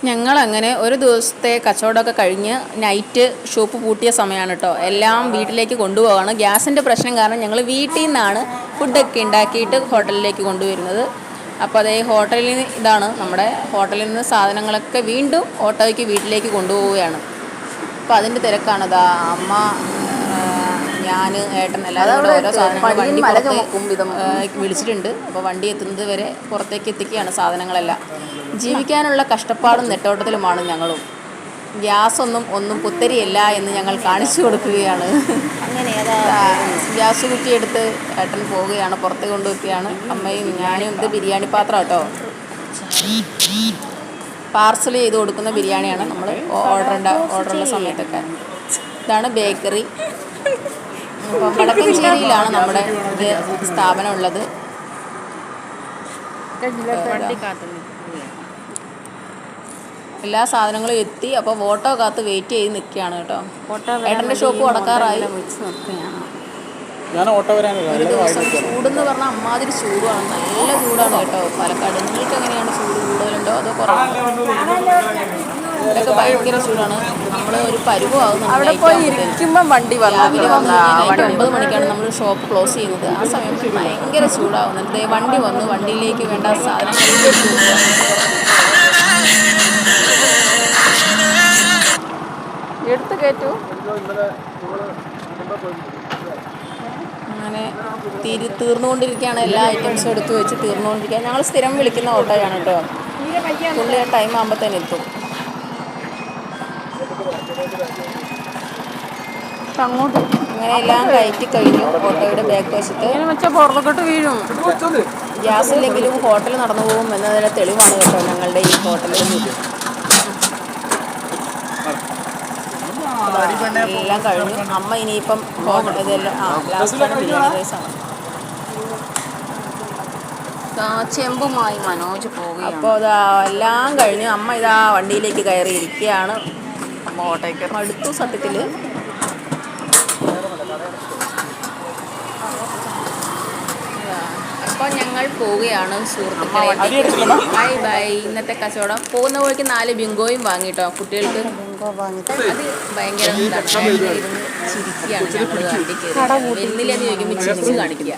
ഞങ്ങളങ്ങനെ ഒരു ദിവസത്തെ കച്ചവടമൊക്കെ കഴിഞ്ഞ് നൈറ്റ് ഷോപ്പ് പൂട്ടിയ സമയമാണ് കേട്ടോ. എല്ലാം വീട്ടിലേക്ക് കൊണ്ടുപോവാണ്. ഗ്യാസിൻ്റെ പ്രശ്നം കാരണം ഞങ്ങൾ വീട്ടിൽ നിന്നാണ് ഫുഡൊക്കെ ഉണ്ടാക്കിയിട്ട് ഹോട്ടലിലേക്ക് കൊണ്ടുവരുന്നത്. അപ്പോൾ അതേ ഹോട്ടലിൽ ഇതാണ് നമ്മുടെ ഹോട്ടലിൽ നിന്ന് സാധനങ്ങളൊക്കെ വീണ്ടും ഓട്ടോയ്ക്ക് വീട്ടിലേക്ക് കൊണ്ടുപോവുകയാണ്. അപ്പോൾ അതിൻ്റെ തിരക്കാണിതാ. അമ്മ, ഞാൻ, ഏട്ടൻ എല്ലാവരും കൂടെ ഓരോ സാധനങ്ങൾ വണ്ടി വിളിച്ചിട്ടുണ്ട്. അപ്പോൾ വണ്ടി എത്തുന്നത് വരെ പുറത്തേക്ക് എത്തിക്കുകയാണ് സാധനങ്ങളെല്ലാം. ജീവിക്കാനുള്ള കഷ്ടപ്പാടും നെട്ടോട്ടത്തിലുമാണ് ഞങ്ങളും. ഒന്നും പുത്തരിയല്ല എന്ന് ഞങ്ങൾ കാണിച്ചു കൊടുക്കുകയാണ്. അങ്ങനെ ഗ്യാസ് കുറ്റിയെടുത്ത് ഏട്ടൻ പോവുകയാണ്, പുറത്ത് കൊണ്ടുവയ്ക്കുകയാണ്. അമ്മയും ഞാനും. ഇത് ബിരിയാണി പാത്രം കേട്ടോ, പാർസൽ ചെയ്ത് കൊടുക്കുന്ന ബിരിയാണിയാണ് നമ്മൾ ഓർഡറുള്ള സമയത്തൊക്കെ. ഇതാണ് ബേക്കറി. അപ്പം വടക്കഞ്ചേരിയിലാണ് നമ്മുടെ ഇത് സ്ഥാപനം ഉള്ളത്. എല്ലാ സാധനങ്ങളും എത്തി. അപ്പോൾ ഓട്ടോ കാത്ത് വെയിറ്റ് ചെയ്ത് നിൽക്കുകയാണ് കേട്ടോ. ഏട്ടൻ്റെ ഷോപ്പ് അടക്കാറായി. ഒരു ദിവസം ചൂടെന്ന് പറഞ്ഞാൽ അമ്മാതിരി ചൂടാണ്, നല്ല ചൂടാണ് കേട്ടോ പാലക്കാട്. നിങ്ങൾക്ക് എങ്ങനെയാണ്, ചൂട് കൂടുതലുണ്ടോ അതോ കുറവാണോ? ഇതൊക്കെ ഭയങ്കര ചൂടാണ്. നമ്മൾ ഒരു പരുവമാകും. രാവിലെ വന്ന് 9 മണിക്കാണ് നമ്മൾ ഷോപ്പ് ക്ലോസ് ചെയ്യുന്നത്. ആ സമയത്ത് ഭയങ്കര ചൂടാവുന്നുണ്ട്. വണ്ടി വന്നു, വണ്ടിയിലേക്ക് വേണ്ട സാധനങ്ങളിലേക്ക് എടുത്ത് കയറ്റു. അങ്ങനെ തീർന്നുകൊണ്ടിരിക്കുകയാണ്. എല്ലാ ഐറ്റംസും എടുത്ത് വെച്ച് തീർന്നുകൊണ്ടിരിക്കുക. ഞങ്ങൾ സ്ഥിരം വിളിക്കുന്ന ഓട്ടോയാണ് കേട്ടോ. പുള്ളി ടൈം ആകുമ്പോൾ തന്നെ എത്തും. അങ്ങോട്ട് അങ്ങനെ എല്ലാം കയറ്റി കഴിഞ്ഞു. ഓട്ടോയുടെ ബാക്ക് വശത്ത് പുറത്തോട്ട് വീഴും. ഗ്യാസ് ഇല്ലെങ്കിലും ഹോട്ടൽ നടന്നു പോകും എന്നതിൻ്റെ തെളിവാണ് കേട്ടോ ഞങ്ങളുടെ ഈ ഹോട്ടലിൽ. എല്ലാം കഴിഞ്ഞു. അമ്മ ഇനിയിപ്പം ഇതെല്ലാം ലാസ്റ്റാണ് ബിരിയാണി റൈസാണ്. ചെമ്പുമായി മനോജ് പോവുകയാണ്. അപ്പോൾ ഇതാ എല്ലാം കഴിഞ്ഞു. അമ്മ ഇതാ വണ്ടിയിലേക്ക് കയറിയിരിക്കുകയാണ്. അമ്മ ഓട്ടോയ്ക്ക് അടുത്തു സത്യത്തിൽ. അപ്പോൾ ഞങ്ങൾ പോവുകയാണ് സുഹൃത്തുക്കളെ. Bye bye. ഇന്നത്തെ കച്ചവടം പോകുന്ന വഴിക്ക് 4 ബിങ്കോയും വാങ്ങിട്ടോ കുട്ടികൾക്ക്. അത് ഭയങ്കര ചിരിക്കുകയാണ്. ഞങ്ങൾ വണ്ടി കയറി വരുന്നില്ലെന്ന് ചോദിക്കുമ്പോൾ ചിരിച്ച് കാണിക്കുക.